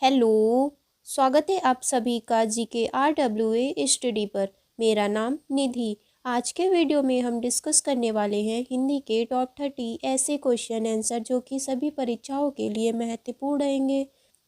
Hello. स्वागत है आप सभी का जीके RWA स्टडी पर। मेरा नाम निधि। आज के वीडियो में हम डिस्कस करने वाले हैं हिंदी के टॉप 30 ऐसे क्वेश्चन आंसर जो कि सभी परीक्षाओं के लिए महत्वपूर्ण रहेंगे।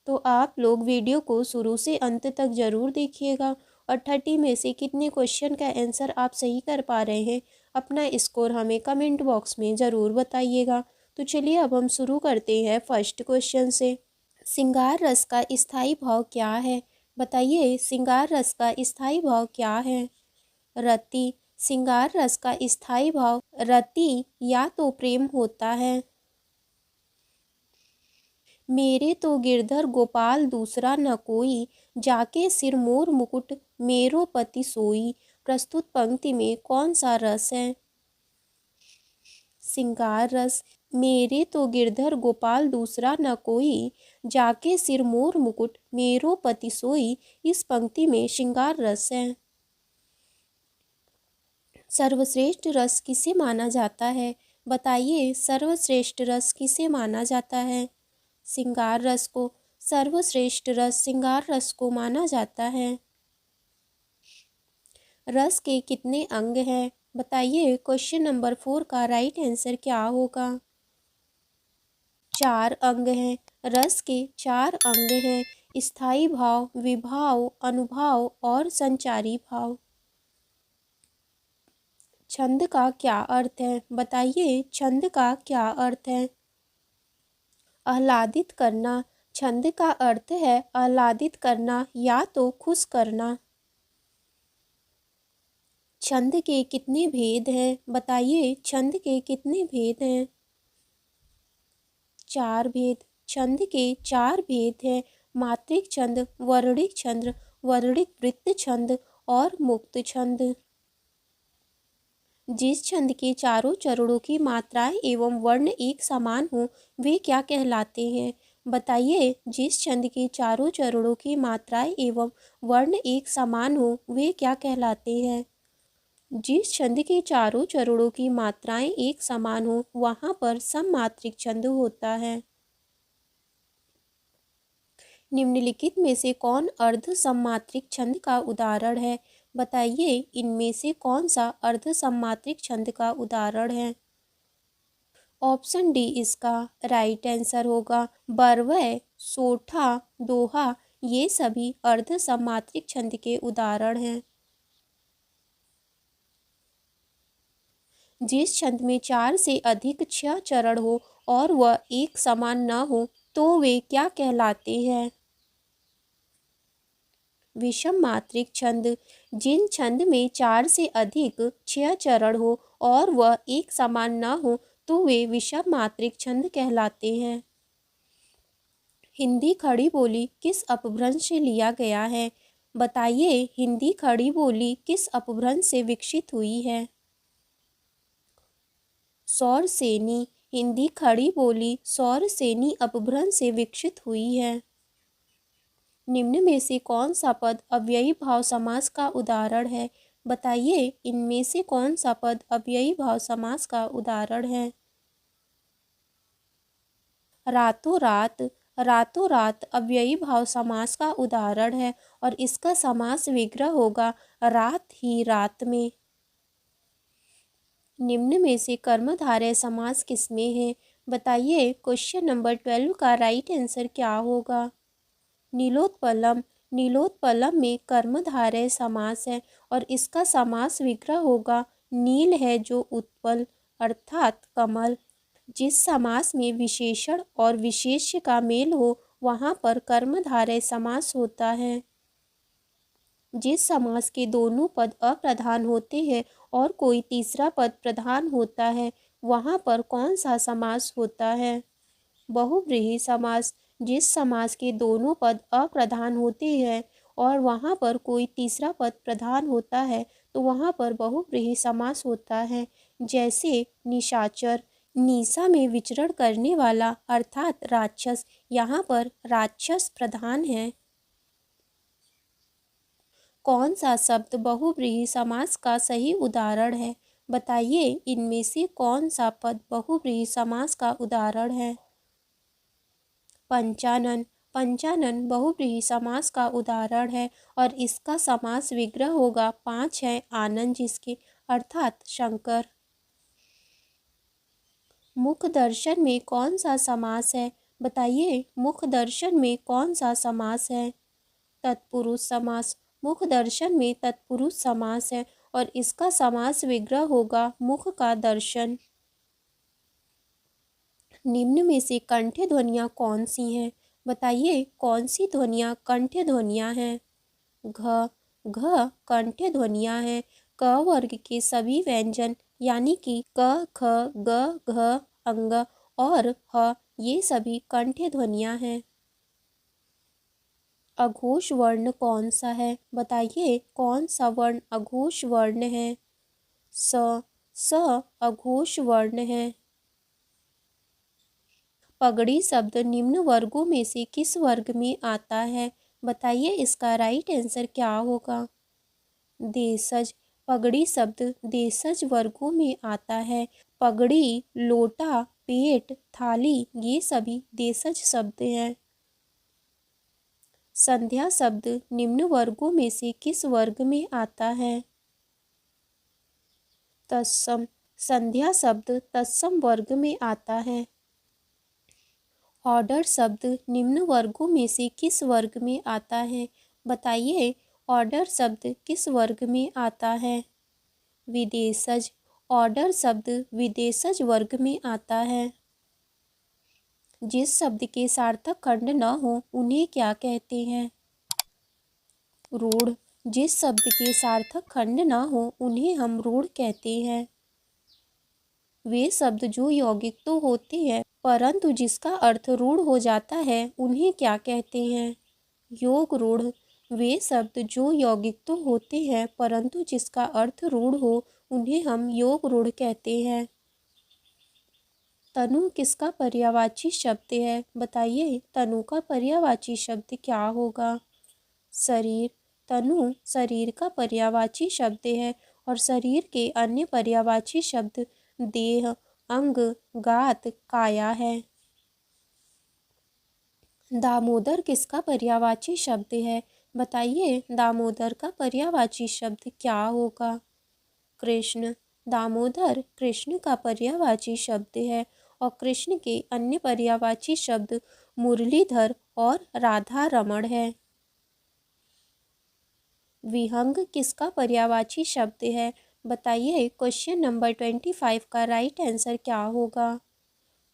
तो आप लोग वीडियो को शुरू से अंत तक ज़रूर देखिएगा और 30 में से कितने क्वेश्चन का आंसर आप सही कर पा रहे हैं अपना स्कोर हमें कमेंट बॉक्स में ज़रूर बताइएगा। तो चलिए अब हम शुरू करते हैं फर्स्ट क्वेश्चन से। श्रृंगार रस का स्थायी भाव क्या है? बताइए, श्रृंगार रस का स्थायी भाव क्या है? रति। श्रृंगार रस का स्थायी भाव रति या तो प्रेम होता है। मेरे तो गिरधर गोपाल दूसरा न कोई, जाके सिर मोर मुकुट मेरो पति सोई। प्रस्तुत पंक्ति में कौन सा रस है? श्रृंगार रस। मेरे तो गिरधर गोपाल दूसरा न कोई, जाके सिर मोर मुकुट मेरो पति सोई। इस पंक्ति में श्रृंगार रस है। सर्वश्रेष्ठ रस किसे माना जाता है? बताइए, सर्वश्रेष्ठ रस किसे माना जाता है? श्रृंगार रस को। सर्वश्रेष्ठ रस श्रृंगार रस को माना जाता है। रस के कितने अंग हैं? बताइए, क्वेश्चन नंबर 4 का राइट आंसर क्या होगा? 4 अंग हैं। रस के 4 अंग हैं: स्थायी भाव, विभाव, अनुभाव और संचारी भाव। छंद का क्या अर्थ है? बताइए, छंद का क्या अर्थ है? आह्लादित करना। छंद का अर्थ है आह्लादित करना या तो खुश करना। छंद के कितने भेद हैं? बताइए, छंद के कितने भेद हैं? 4 भेद। छंद के 4 भेद हैं: मात्रिक छंद, वर्णिक छंद, वर्णिक वृत्त छंद और मुक्त छंद। जिस छंद के चारों चरणों की मात्राएं एवं वर्ण एक समान हो वे क्या कहलाते हैं? बताइए, जिस छंद के चारों चरणों की मात्राएं एवं वर्ण एक समान हो वे क्या कहलाते हैं? जिस छंद के चारों चरणों की मात्राएं एक समान हो वहां पर सममात्रिक छंद होता है। निम्नलिखित में से कौन अर्ध सममात्रिक छंद का उदाहरण है? बताइए, इनमें से कौन सा अर्ध सममात्रिक छंद का उदाहरण है? ऑप्शन डी इसका राइट आंसर होगा। बरवय, सोठा, दोहा ये सभी अर्ध सममात्रिक छंद के उदाहरण हैं। जिस छंद में 4 से अधिक 6 चरण हो और वह एक समान न हो तो वे क्या कहलाते हैं? विषम मात्रिक छंद। जिन छंद में 4 से अधिक 6 चरण हो और वह एक समान न हो तो वे विषम मात्रिक छंद कहलाते हैं। हिंदी खड़ी बोली किस अपभ्रंश से लिया गया है? बताइए, हिंदी खड़ी बोली किस अपभ्रंश से विकसित हुई है? सौरसेनी। हिंदी खड़ी बोली सौरसेनी अपभ्रंश से विकसित हुई है। निम्न में से कौन सा पद अव्ययी भाव समास का उदाहरण है? बताइए, इनमें से कौन सा पद अव्ययी भाव समास का उदाहरण है? रातों रात। रातों रात अव्ययी भाव समास का उदाहरण है और इसका समास विग्रह होगा रात ही रात में। निम्न में से कर्मधारय समास किसमें है? बताइए, क्वेश्चन नंबर 12 का राइट आंसर क्या होगा? नीलोत्पलम। नीलोत्पलम में कर्मधारय समास है और इसका समास विग्रह होगा नील है जो उत्पल अर्थात कमल। जिस समास में विशेषण और विशेष्य का मेल हो वहाँ पर कर्मधारय समास होता है। जिस समास के दोनों पद अप्रधान होते हैं और कोई तीसरा पद प्रधान होता है वहाँ पर कौन सा समास होता है? बहुव्रीहि समास। जिस समास के दोनों पद अप्रधान होते हैं और वहाँ पर कोई तीसरा पद प्रधान होता है तो वहाँ पर बहुव्रीहि समास होता है। जैसे निशाचर, निशा में विचरण करने वाला अर्थात राक्षस, यहाँ पर राक्षस प्रधान है। कौन सा शब्द बहुव्रीहि समास का सही उदाहरण है? बताइए, इनमें से कौन सा पद बहुव्रीहि समास का उदाहरण है? पंचानन। पंचानन बहुव्रीहि समास का उदाहरण है और इसका समास विग्रह होगा। 5 है आनंद जिसके, अर्थात शंकर। मुख दर्शन में कौन सा समास है? बताइए, मुख दर्शन में कौन सा समास है? तत्पुरुष समास। मुख दर्शन में तत्पुरुष समास है और इसका समास विग्रह होगा मुख का दर्शन। निम्न में से कंठ्य ध्वनियाँ कौन सी हैं? बताइए, कौन सी ध्वनियाँ कंठ्य ध्वनियाँ हैं? घ घ कंठ्य ध्वनियाँ हैं। क वर्ग के सभी व्यंजन यानी कि क ख ग घ अंग और ह ये सभी कंठ्य ध्वनियाँ हैं। अघोष वर्ण कौन सा है? बताइए, कौन सा वर्ण अघोष वर्ण है? स अघोष वर्ण है। पगड़ी शब्द निम्न वर्गों में से किस वर्ग में आता है? बताइए, इसका राइट आंसर क्या होगा? देशज। पगड़ी शब्द देशज वर्गों में आता है। पगड़ी, लोटा, पेट, थाली ये सभी देशज शब्द हैं। संध्या शब्द निम्न वर्गों में से किस वर्ग में आता है? तत्सम। संध्या शब्द तत्सम वर्ग में आता है। ऑर्डर शब्द निम्न वर्गों में से किस वर्ग में आता है? बताइए, ऑर्डर शब्द किस वर्ग में आता है? विदेशज। ऑर्डर शब्द विदेशज वर्ग में आता है। जिस शब्द के सार्थक खंड न हो उन्हें क्या कहते हैं? रूढ़। जिस शब्द के सार्थक खंड न हो उन्हें हम रूढ़ कहते हैं। वे शब्द जो यौगिक तो होते हैं परंतु जिसका अर्थ रूढ़ हो जाता है उन्हें क्या कहते हैं? योग रूढ़। वे शब्द जो यौगिक तो होते हैं परंतु जिसका अर्थ रूढ़ हो उन्हें हम योग रूढ़ कहते हैं। तनु किसका पर्यायवाची शब्द है? बताइए, तनु का पर्यायवाची शब्द क्या होगा? शरीर। तनु शरीर का पर्यायवाची शब्द है और शरीर के अन्य पर्यायवाची शब्द देह, अंग, गात, काया है। दामोदर किसका पर्यायवाची शब्द है? बताइए, दामोदर का पर्यायवाची शब्द क्या होगा? कृष्ण। दामोदर कृष्ण का पर्यायवाची शब्द है और कृष्ण के अन्य पर्यायवाची शब्द मुरलीधर और राधा रमण है। विहंग किसका पर्यायवाची शब्द है? बताइए, क्वेश्चन नंबर 25 का राइट आंसर क्या होगा?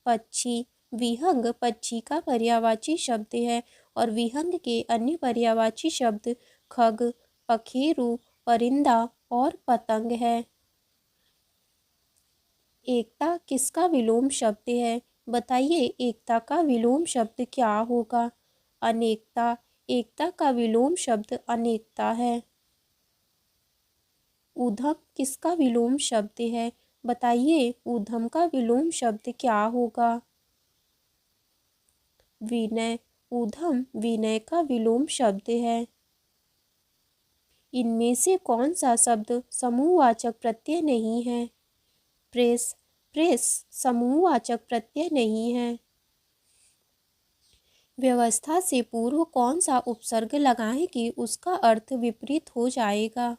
पक्षी। विहंग पक्षी का पर्यायवाची शब्द है और विहंग के अन्य पर्यायवाची शब्द खग, पखेरु, परिंदा और पतंग है। एकता किसका विलोम शब्द है? बताइए, एकता का विलोम शब्द क्या होगा? अनेकता। एकता का विलोम शब्द अनेकता है। ऊधम किसका विलोम शब्द है? बताइए, ऊधम का विलोम शब्द क्या होगा? विनय। ऊधम विनय का विलोम शब्द है। इनमें से कौन सा शब्द समूहवाचक प्रत्यय नहीं है? प्रेस। प्रेस समूहवाचक प्रत्यय नहीं है। व्यवस्था से पूर्व कौन सा उपसर्ग लगाएं कि उसका अर्थ विपरीत हो जाएगा?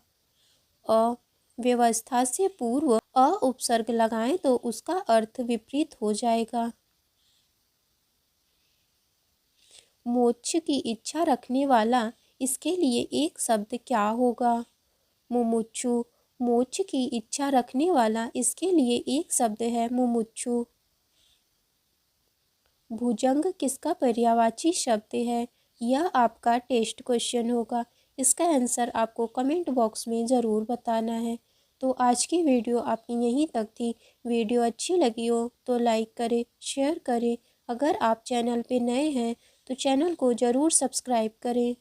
अ। व्यवस्था से पूर्व अ उपसर्ग लगाएं तो उसका अर्थ विपरीत हो जाएगा। मोक्ष की इच्छा रखने वाला, इसके लिए एक शब्द क्या होगा? मुमुक्षु। मोक्ष की इच्छा रखने वाला, इसके लिए एक शब्द है मुमुक्षु। भुजंग किसका पर्यायवाची शब्द है? यह आपका टेस्ट क्वेश्चन होगा। इसका आंसर आपको कमेंट बॉक्स में ज़रूर बताना है। तो आज की वीडियो आपकी यहीं तक थी। वीडियो अच्छी लगी हो तो लाइक करें, शेयर करें। अगर आप चैनल पे नए हैं तो चैनल को ज़रूर सब्सक्राइब करें।